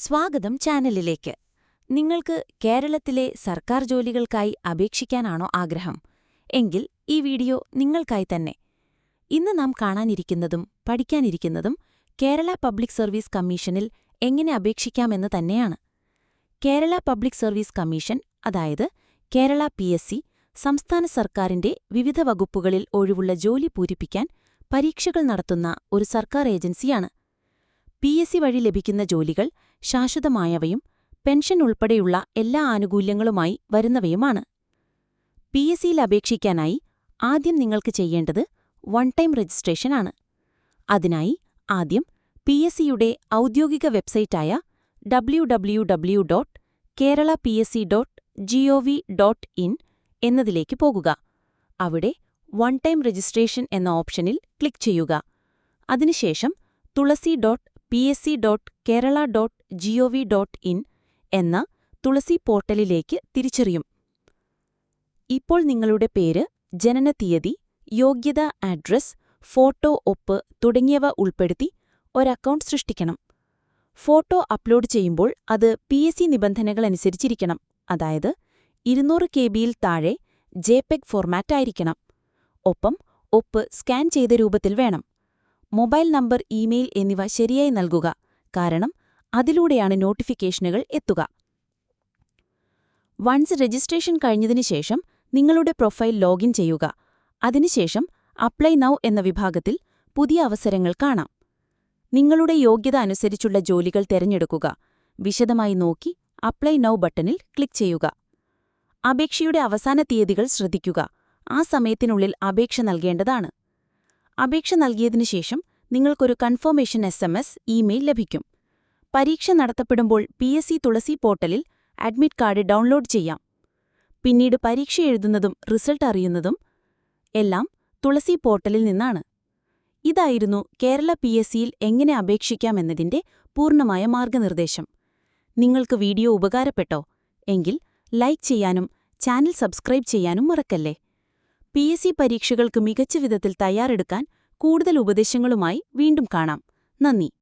സ്വാഗതം ചാനലിലേക്ക്. നിങ്ങൾക്ക് കേരളത്തിലെ സർക്കാർ ജോലികൾക്കായി അപേക്ഷിക്കാനാണോ ആഗ്രഹം? എങ്കിൽ ഈ വീഡിയോ നിങ്ങൾക്കായി തന്നെ. ഇന്ന് നാം കാണാനിരിക്കുന്നതും പഠിക്കാനിരിക്കുന്നതും കേരള പബ്ലിക് സർവീസ് കമ്മീഷനിൽ എങ്ങനെ അപേക്ഷിക്കാമെന്ന് തന്നെയാണ്. കേരള പബ്ലിക് സർവീസ് കമ്മീഷൻ, അതായത് കേരള PSC, സംസ്ഥാന സർക്കാരിന്റെ വിവിധ വകുപ്പുകളിൽ ഒഴിവുള്ള ജോലി പൂരിപ്പിക്കാൻ പരീക്ഷകൾ നടത്തുന്ന ഒരു സർക്കാർ ഏജൻസിയാണ്. PSC വഴി ലഭിക്കുന്ന ജോലികൾ ശാശ്വതമായവയും പെൻഷൻ ഉൾപ്പെടെയുള്ള എല്ലാ ആനുകൂല്യങ്ങളുമായി വരുന്നവയുമാണ്. PSCയിൽ അപേക്ഷിക്കാനായി ആദ്യം നിങ്ങൾക്ക് ചെയ്യേണ്ടത് വൺ ടൈം രജിസ്ട്രേഷൻ ആണ്. അതിനായി ആദ്യം PSCയുടെ ഔദ്യോഗിക വെബ്സൈറ്റായ www.keralapsc.gov.in എന്നതിലേക്ക് പോകുക. അവിടെ വൺ ടൈം രജിസ്ട്രേഷൻ എന്ന ഓപ്ഷനിൽ ക്ലിക്ക് ചെയ്യുക. അതിനുശേഷം tulasi.psc.kerala.gov.in എന്ന തുളസി പോർട്ടലിലേക്ക് തിരിച്ചറിയും. ഇപ്പോൾ നിങ്ങളുടെ പേര്, ജനനത്തീയതി, യോഗ്യത, അഡ്രസ്, ഫോട്ടോ, ഒപ്പ് തുടങ്ങിയവ ഉൾപ്പെടുത്തി ഒരക്കൗണ്ട് സൃഷ്ടിക്കണം. ഫോട്ടോ അപ്ലോഡ് ചെയ്യുമ്പോൾ അത് PSC നിബന്ധനകളനുസരിച്ചിരിക്കണം. അതായത് 200 KB-യിൽ താഴെ JPEG ഫോർമാറ്റ് ആയിരിക്കണം. ഒപ്പം ഒപ്പ് സ്കാൻ ചെയ്ത രൂപത്തിൽ വേണം. മൊബൈൽ നമ്പർ, ഇമെയിൽ എന്നിവ ശരിയായി നൽകുക, കാരണം അതിലൂടെയാണ് നോട്ടിഫിക്കേഷനുകൾ എത്തുക. വൺസ് രജിസ്ട്രേഷൻ കഴിഞ്ഞതിനുശേഷം നിങ്ങളുടെ പ്രൊഫൈൽ ലോഗിൻ ചെയ്യുക. അതിനുശേഷം അപ്ലൈ നൗ എന്ന വിഭാഗത്തിൽ പുതിയ അവസരങ്ങൾ കാണാം. നിങ്ങളുടെ യോഗ്യത അനുസരിച്ചുള്ള ജോലികൾ തിരഞ്ഞെടുക്കുക. വിശദമായി നോക്കി അപ്ലൈ നൗ ബട്ടണിൽ ക്ലിക്ക് ചെയ്യുക. അപേക്ഷയുടെ അവസാന തീയതികൾ ശ്രദ്ധിക്കുക. ആ സമയത്തിനുള്ളിൽ അപേക്ഷ നൽകേണ്ടതാണ്. അപേക്ഷ നൽകിയതിനുശേഷം നിങ്ങൾക്കൊരു കൺഫർമേഷൻ SMS, ഇമെയിൽ ലഭിക്കും. പരീക്ഷ നടത്തപ്പെടുമ്പോൾ PSC തുളസി പോർട്ടലിൽ അഡ്മിറ്റ് കാർഡ് ഡൗൺലോഡ് ചെയ്യാം. പിന്നീട് പരീക്ഷ എഴുതുന്നതും റിസൾട്ട് അറിയുന്നതും എല്ലാം തുളസി പോർട്ടലിൽ നിന്നാണ്. ഇതായിരുന്നു കേരള PSCയിൽ എങ്ങനെ അപേക്ഷിക്കാമെന്നതിന്റെ പൂർണ്ണമായ മാർഗനിർദ്ദേശം. നിങ്ങൾക്ക് വീഡിയോ ഉപകാരപ്പെട്ടോ? എങ്കിൽ ലൈക്ക് ചെയ്യാനും ചാനൽ സബ്സ്ക്രൈബ് ചെയ്യാനും മറക്കല്ലേ. PSC പരീക്ഷകൾക്ക് മികച്ച വിധത്തിൽ തയ്യാറെടുക്കാൻ കൂടുതൽ ഉപദേശങ്ങളുമായി വീണ്ടും കാണാം. നന്ദി.